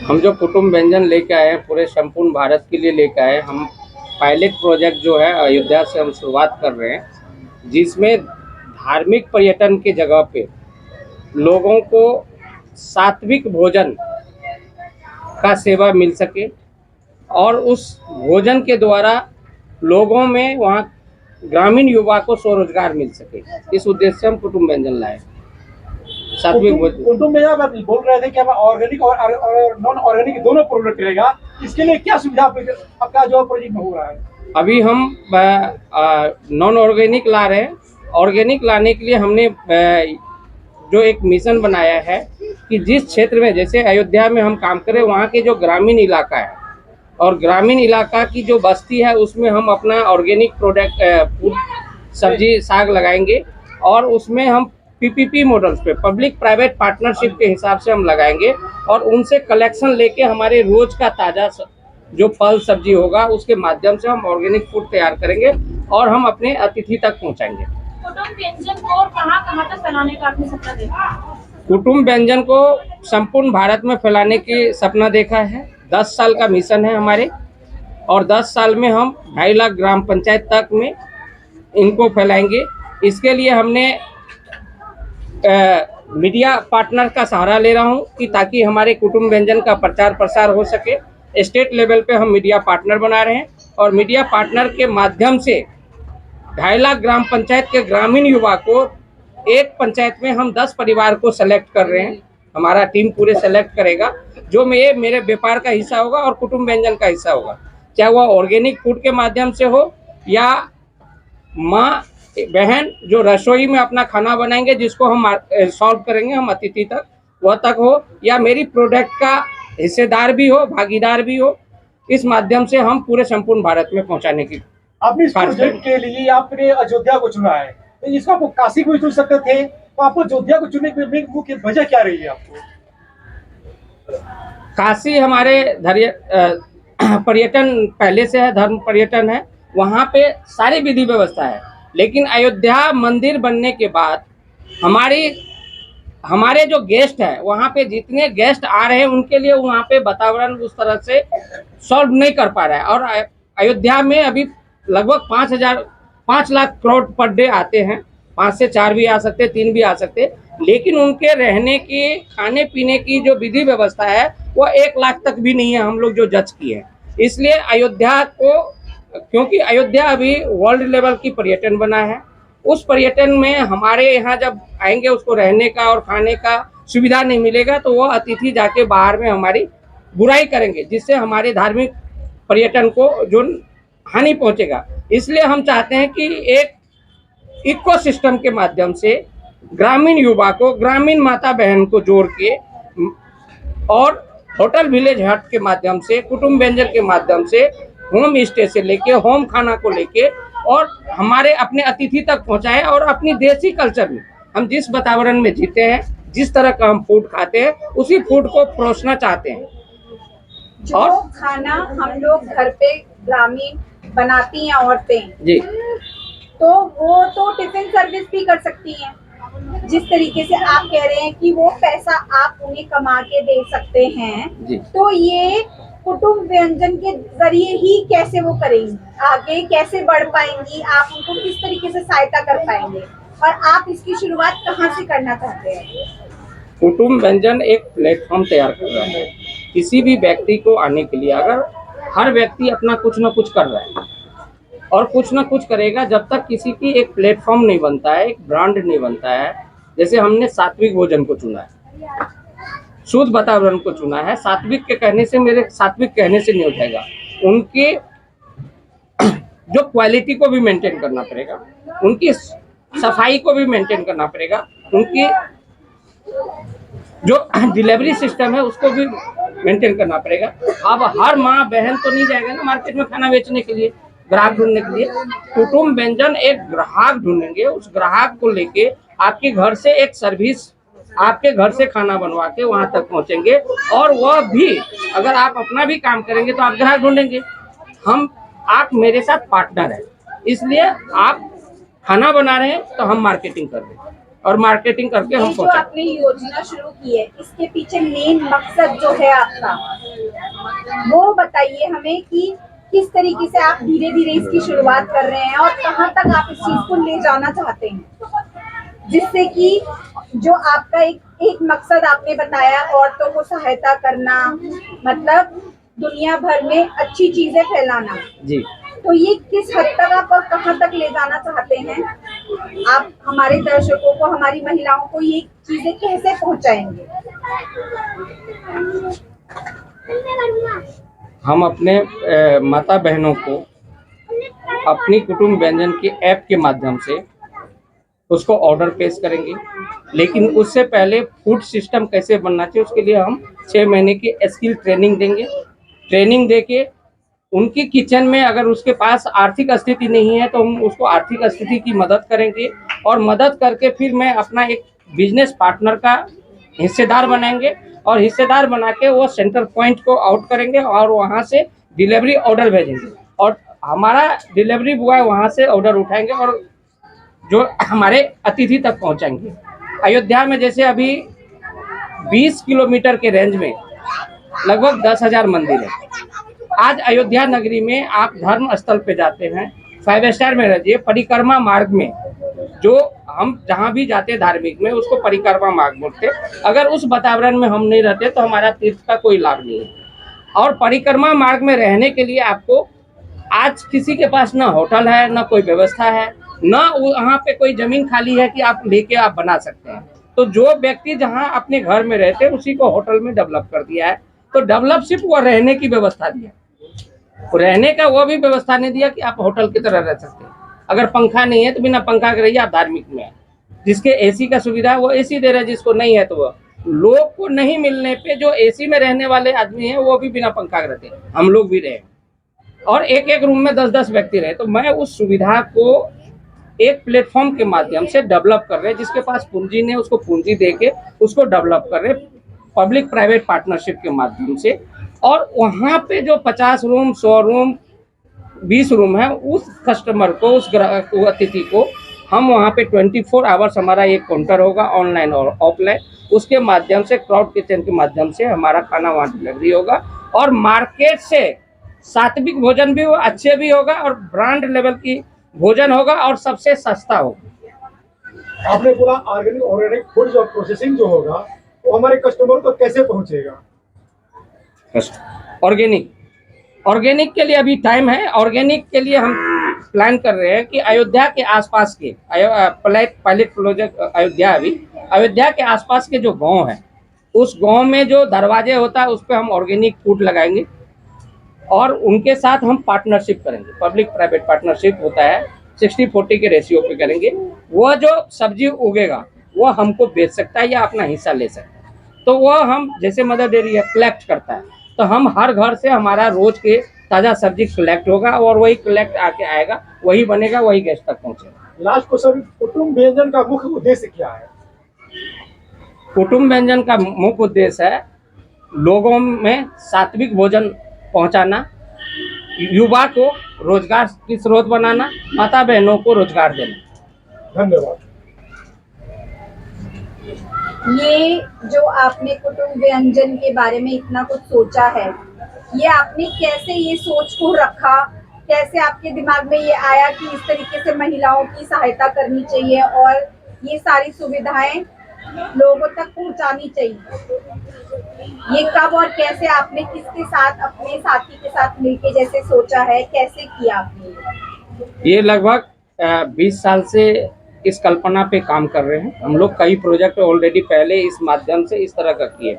हम जो कुटुंब व्यंजन लेके आए हैं पूरे संपूर्ण भारत के लिए लेके आए हैं। हम पायलट प्रोजेक्ट जो है अयोध्या से हम शुरुआत कर रहे हैं, जिसमें धार्मिक पर्यटन की जगह पे लोगों को सात्विक भोजन का सेवा मिल सके और उस भोजन के द्वारा लोगों में वहाँ ग्रामीण युवा को स्वरोजगार मिल सके। इस उद्देश्य से हम कुटुंब व्यंजन लाए। सात्विक भोजन कुटुंब में आप बोल रहे थे कि हमें ऑर्गेनिक और नॉन ऑर्गेनिक दोनों प्रोडक्ट रहेगा, इसके लिए क्या सुविधा आपका जो प्रोजेक्ट में हो रहा है? अभी हम नॉन ऑर्गेनिक ला रहे हैं। ऑर्गेनिक लाने के लिए हमने जो एक मिशन बनाया है कि जिस क्षेत्र में जैसे अयोध्या में हम काम करें, वहाँ के जो ग्रामीण इलाका है और ग्रामीण इलाका की जो बस्ती है उसमें हम अपना ऑर्गेनिक प्रोडक्ट सब्जी साग लगाएंगे और उसमें हम पीपीपी मॉडल्स पे पब्लिक प्राइवेट पार्टनरशिप के हिसाब से हम लगाएंगे और उनसे कलेक्शन लेके हमारे रोज का ताज़ा जो फल सब्जी होगा उसके माध्यम से हम ऑर्गेनिक फूड तैयार करेंगे और हम अपने अतिथि तक पहुंचाएंगे। कुटुंब व्यंजन को कहाँ तक फैलाने का आपने सपना देखा? कुटुंब व्यंजन को संपूर्ण भारत में फैलाने की सपना देखा है। 10 साल का मिशन है हमारे और 10 साल में हम 2.5 लाख ग्राम पंचायत तक में इनको फैलाएंगे। इसके लिए हमने मीडिया पार्टनर का सहारा ले रहा हूं कि ताकि हमारे कुटुंब व्यंजन का प्रचार प्रसार हो सके। स्टेट लेवल पे हम मीडिया पार्टनर बना रहे हैं और मीडिया पार्टनर के माध्यम से 2.5 लाख ग्राम पंचायत के ग्रामीण युवा को एक पंचायत में हम 10 परिवार को सेलेक्ट कर रहे हैं। हमारा टीम पूरे सेलेक्ट करेगा जो मेरे व्यापार का हिस्सा होगा और कुटुंब व्यंजन का हिस्सा होगा, चाहे वह ऑर्गेनिक फूड के माध्यम से हो या माँ बहन जो रसोई में अपना खाना बनाएंगे जिसको हम सॉल्व करेंगे हम अतिथि तक, वह तक हो, या मेरी प्रोडक्ट का हिस्सेदार भी हो, भागीदार भी हो। इस माध्यम से हम पूरे संपूर्ण भारत में पहुंचाने की आपने इस प्रोजेक्ट के लिए आपने अयोध्या को चुना है, तो इसको आप काशी को भी चुन सकते थे, तो आपको अयोध्या को चुनने की मुख्य वजह क्या रही है आपको? काशी हमारे पर्यटन पहले से है, धर्म पर्यटन है, वहाँ पे सारी विधि व्यवस्था है। लेकिन अयोध्या मंदिर बनने के बाद हमारे जो गेस्ट है वहाँ पे जितने गेस्ट आ रहे हैं उनके लिए वहाँ पे वातावरण उस तरह से सॉल्व नहीं कर पा रहा है। और अयोध्या में अभी लगभग 5 लाख करोड़ पर डे आते हैं, 5 से 4 भी आ सकते, 3 भी आ सकते, लेकिन उनके रहने की खाने पीने की जो विधि व्यवस्था है वो 1 लाख तक भी नहीं है हम लोग जो जज किए हैं। इसलिए अयोध्या को, क्योंकि अयोध्या अभी वर्ल्ड लेवल की पर्यटन बना है, उस पर्यटन में हमारे यहाँ जब आएंगे उसको रहने का और खाने का सुविधा नहीं मिलेगा तो वह अतिथि जाके बाहर में हमारी बुराई करेंगे, जिससे हमारे धार्मिक पर्यटन को जो हानि पहुंचेगा। इसलिए हम चाहते हैं कि एक इकोसिस्टम के माध्यम से ग्रामीण युवा को, ग्रामीण माता बहन को जोड़ के और होटल विलेज हट के माध्यम से, कुटुंब व्यंजन के माध्यम से, होम स्टे से लेके होम खाना को लेके और हमारे अपने अतिथि तक पहुंचाएं और अपनी देसी कल्चर में हम जिस वातावरण में जीते हैं, जिस तरह का हम फूड खाते हैं, उसी फूड को परोसना चाहते हैं। जो और खाना हम लोग घर पे ग्रामीण बनाती हैं औरतें जी, तो वो तो टिफिन सर्विस भी कर सकती हैं। जिस तरीके से आप कह रहे हैं कि वो पैसा आप उन्हें कमा के दे सकते हैं जी। तो ये कुटुंब व्यंजन के जरिए ही कैसे वो करेंगी, आगे कैसे बढ़ पाएंगी, आप उनको किस तरीके से सहायता कर पाएंगे और आप इसकी शुरुआत कहाँ से करना चाहते हैं? कुटुंब व्यंजन एक प्लेटफॉर्म तैयार कर रहा है किसी भी व्यक्ति को आने के लिए। अगर हर व्यक्ति अपना कुछ ना कुछ कर रहा है और कुछ ना कुछ करेगा, जब तक किसी की एक प्लेटफॉर्म नहीं बनता है, एक ब्रांड नहीं बनता है। जैसे हमने सात्विक भोजन को चुना है, शुद्ध वातावरण को चुना है, सात्विक के कहने से, मेरे सात्विक कहने से नहीं हो जाएगा, उनके जो क्वालिटी को भी मेंटेन करना पड़ेगा, उनकी सफाई को भी मेंटेन करना पड़ेगा, उनकी जो डिलीवरी सिस्टम है उसको भी मेंटेन करना पड़ेगा। अब हर माँ बहन तो नहीं जाएगा ना मार्केट में खाना बेचने के लिए, ग्राहक ढूंढने के लिए। कुटुंब व्यंजन एक ग्राहक ढूंढेंगे, उस ग्राहक को लेके आपके घर से एक सर्विस, आपके घर से खाना बनवा के वहां तक पहुंचेंगे और वह भी अगर आप अपना भी काम करेंगे तो आप ग्राहक ढूंढेंगे। आप मेरे साथ पार्टनर हैं, इसलिए आप खाना बना रहे हैं तो हम मार्केटिंग कर रहे हैं। और मार्केटिंग करके ये हम जो पहुंचाएंगे। आपने योजना शुरू की है, इसके पीछे मेन मकसद जो है आपका, वो बताइए हमें कि किस तरीके से आप धीरे धीरे इसकी शुरुआत कर रहे हैं और कहाँ तक आप इस चीज को ले जाना चाहते हैं, जिससे कि जो आपका एक मकसद आपने बताया, औरतों को सहायता करना, मतलब दुनिया भर में अच्छी चीजें फैलाना, जी, तो ये किस हद तक आप और कहाँ तक ले जाना चाहते हैं? आप हमारे दर्शकों को, हमारी महिलाओं को ये चीजें कैसे पहुंचाएंगे? हम अपने माता बहनों को अपनी कुटुंब व्यंजन के ऐप के माध्यम से उसको ऑर्डर पेश करेंगे, लेकिन उससे पहले फूड सिस्टम कैसे बनना चाहिए उसके लिए हम 6 महीने की स्किल ट्रेनिंग देंगे। ट्रेनिंग देके उनकी किचन में अगर उसके पास आर्थिक स्थिति नहीं है तो हम उसको आर्थिक स्थिति की मदद करेंगे, और मदद करके फिर मैं अपना एक बिजनेस पार्टनर का हिस्सेदार बनाएंगे, और हिस्सेदार बना के वो सेंटर पॉइंट को आउट करेंगे और वहाँ से डिलीवरी ऑर्डर भेजेंगे, और हमारा डिलीवरी बॉय वहाँ से ऑर्डर उठाएंगे और जो हमारे अतिथि तक पहुँचाएंगे। अयोध्या में जैसे अभी 20 किलोमीटर के रेंज में लगभग 10,000 मंदिर है। आज अयोध्या नगरी में आप धर्म स्थल पे जाते हैं, 5 स्टार में रहिए, परिक्रमा मार्ग में जो हम जहाँ भी जाते धार्मिक में उसको परिक्रमा मार्ग बोलते। अगर उस वातावरण में हम नहीं रहते तो हमारा तीर्थ का कोई लाभ नहीं है। और परिक्रमा मार्ग में रहने के लिए आपको, आज किसी के पास ना होटल है, ना कोई व्यवस्था है, ना वहाँ पे कोई जमीन खाली है कि आप लेके आप बना सकते हैं। तो जो व्यक्ति जहाँ अपने घर में रहते हैं उसी को होटल में डेवलप कर दिया है। तो डेवलप सिर्फ वो रहने की व्यवस्था दिया, रहने का वो भी व्यवस्था नहीं दिया कि आप होटल की तरह रह सकते हैं। अगर पंखा नहीं है तो बिना पंखा के रहिए, आप धार्मिक में है। जिसके एसी का सुविधा है वो एसी दे रहे हैं, जिसको नहीं है तो वो लोग को नहीं मिलने पे जो एसी में रहने वाले आदमी हैं वो भी बिना पंखा के रहते हैं, हम लोग भी रहे, और एक एक रूम में 10-10 व्यक्ति रहे। तो मैं उस सुविधा को एक प्लेटफॉर्म के माध्यम से डेवलप कर रहे हैं, जिसके पास पूंजी नहीं उसको पूंजी दे के उसको डेवलप कर रहे हैं पब्लिक प्राइवेट पार्टनरशिप के माध्यम से। और वहाँ पे जो 50 रूम, 100 रूम, 20 रूम है, उस कस्टमर को, उस ग्राहक को, अतिथि को हम वहाँ पे 24 आवर्स हमारा एक काउंटर होगा ऑनलाइन और ऑफलाइन, उसके माध्यम से क्राउड किचन के माध्यम से हमारा खाना वहाँ डिलीवरी होगा। और मार्केट से सात्विक भोजन भी अच्छे भी होगा और ब्रांड लेवल की भोजन होगा और सबसे सस्ता होगा। आपने बोला ऑर्गेनिक फूड जो प्रोसेसिंग जो होगा वो हमारे कस्टमर को कैसे पहुंचेगा? ऑर्गेनिक के लिए अभी टाइम है। ऑर्गेनिक के लिए हम प्लान कर रहे हैं कि अयोध्या के आसपास के पायलट प्रोजेक्ट अयोध्या के आसपास के जो गांव है, उस गांव में जो दरवाजे होता है उस पर हम ऑर्गेनिक फूड लगाएंगे और उनके साथ हम पार्टनरशिप करेंगे। पब्लिक प्राइवेट पार्टनरशिप होता है, 60-40 के रेशियो पे करेंगे। वह जो सब्जी उगेगा वह हमको बेच सकता है या अपना हिस्सा ले सकता है। तो वह हम, जैसे मदर डेयरी है, कलेक्ट करता है, तो हम हर घर से हमारा रोज के ताज़ा सब्जी कलेक्ट होगा और वही कलेक्ट आके आएगा, वही बनेगा, वही गेस्ट तक पहुँचेगा। लास्ट क्वेश्चन, कुटुंब व्यंजन का मुख्य उद्देश्य क्या है? कुटुंब व्यंजन का मुख्य उद्देश्य है लोगों में सात्विक भोजन पहुंचाना, युवा को रोजगार की स्रोत बनाना, माता बहनों को रोजगार देना। धन्यवाद। ये जो आपने कुटुंब व्यंजन के बारे में इतना कुछ सोचा है, ये आपने कैसे ये सोच को रखा, कैसे आपके दिमाग में ये आया कि इस तरीके से महिलाओं की सहायता करनी चाहिए और ये सारी सुविधाएं लोगों तक पहुंचानी चाहिए? ये कब और कैसे आपने किसके साथ, अपने साथी के साथ मिलके जैसे सोचा है, कैसे किया आपने? ये लगभग 20 साल से इस कल्पना पे काम कर रहे हैं हम लोग। कई प्रोजेक्ट ऑलरेडी पहले इस माध्यम से इस तरह का किए।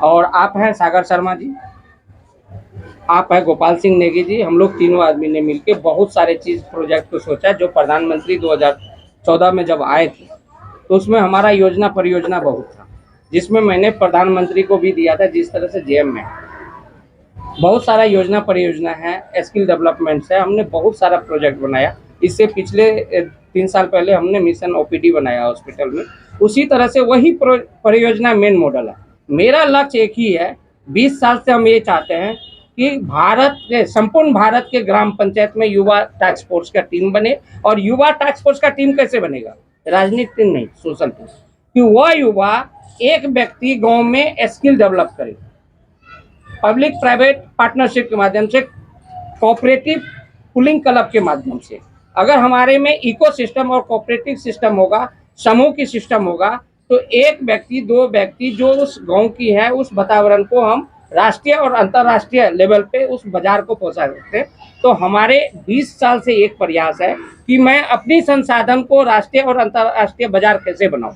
और आप हैं सागर शर्मा जी, आप हैं गोपाल सिंह नेगी जी, हम लोग तीनों आदमी ने मिलके बहुत सारे चीज़ प्रोजेक्ट को सोचा। जो प्रधानमंत्री 2014 में जब आए थे तो उसमें हमारा योजना परियोजना बहुत था, जिसमें मैंने प्रधानमंत्री को भी दिया था। जिस तरह से जेएम में बहुत सारा योजना परियोजना है, स्किल डेवलपमेंट है, हमने बहुत सारा प्रोजेक्ट बनाया। इससे पिछले 3 साल पहले हमने मिशन ओपीडी बनाया हॉस्पिटल में। उसी तरह से वही परियोजना मेन मॉडल है। मेरा लक्ष्य एक ही है, 20 साल से हम ये चाहते हैं कि भारत के, संपूर्ण भारत के ग्राम पंचायत में युवा टास्क फोर्स का टीम बने। और युवा टास्क फोर्स का टीम कैसे बनेगा? राजनीति नहीं, सोशल पे, कि वह युवा एक व्यक्ति गांव में स्किल डेवलप करे, पब्लिक प्राइवेट पार्टनरशिप के माध्यम से, कोऑपरेटिव पुलिंग क्लब के माध्यम से। अगर हमारे में इकोसिस्टम और कोऑपरेटिव सिस्टम होगा, समूह की सिस्टम होगा, तो एक व्यक्ति, दो व्यक्ति जो उस गांव की है, उस वातावरण को हम राष्ट्रीय और अंतर्राष्ट्रीय लेवल पे उस बाजार को पहुंचा सकते हैं। तो हमारे 20 साल से एक प्रयास है कि मैं अपनी संसाधन को राष्ट्रीय और अंतर्राष्ट्रीय बाजार कैसे बनाऊं।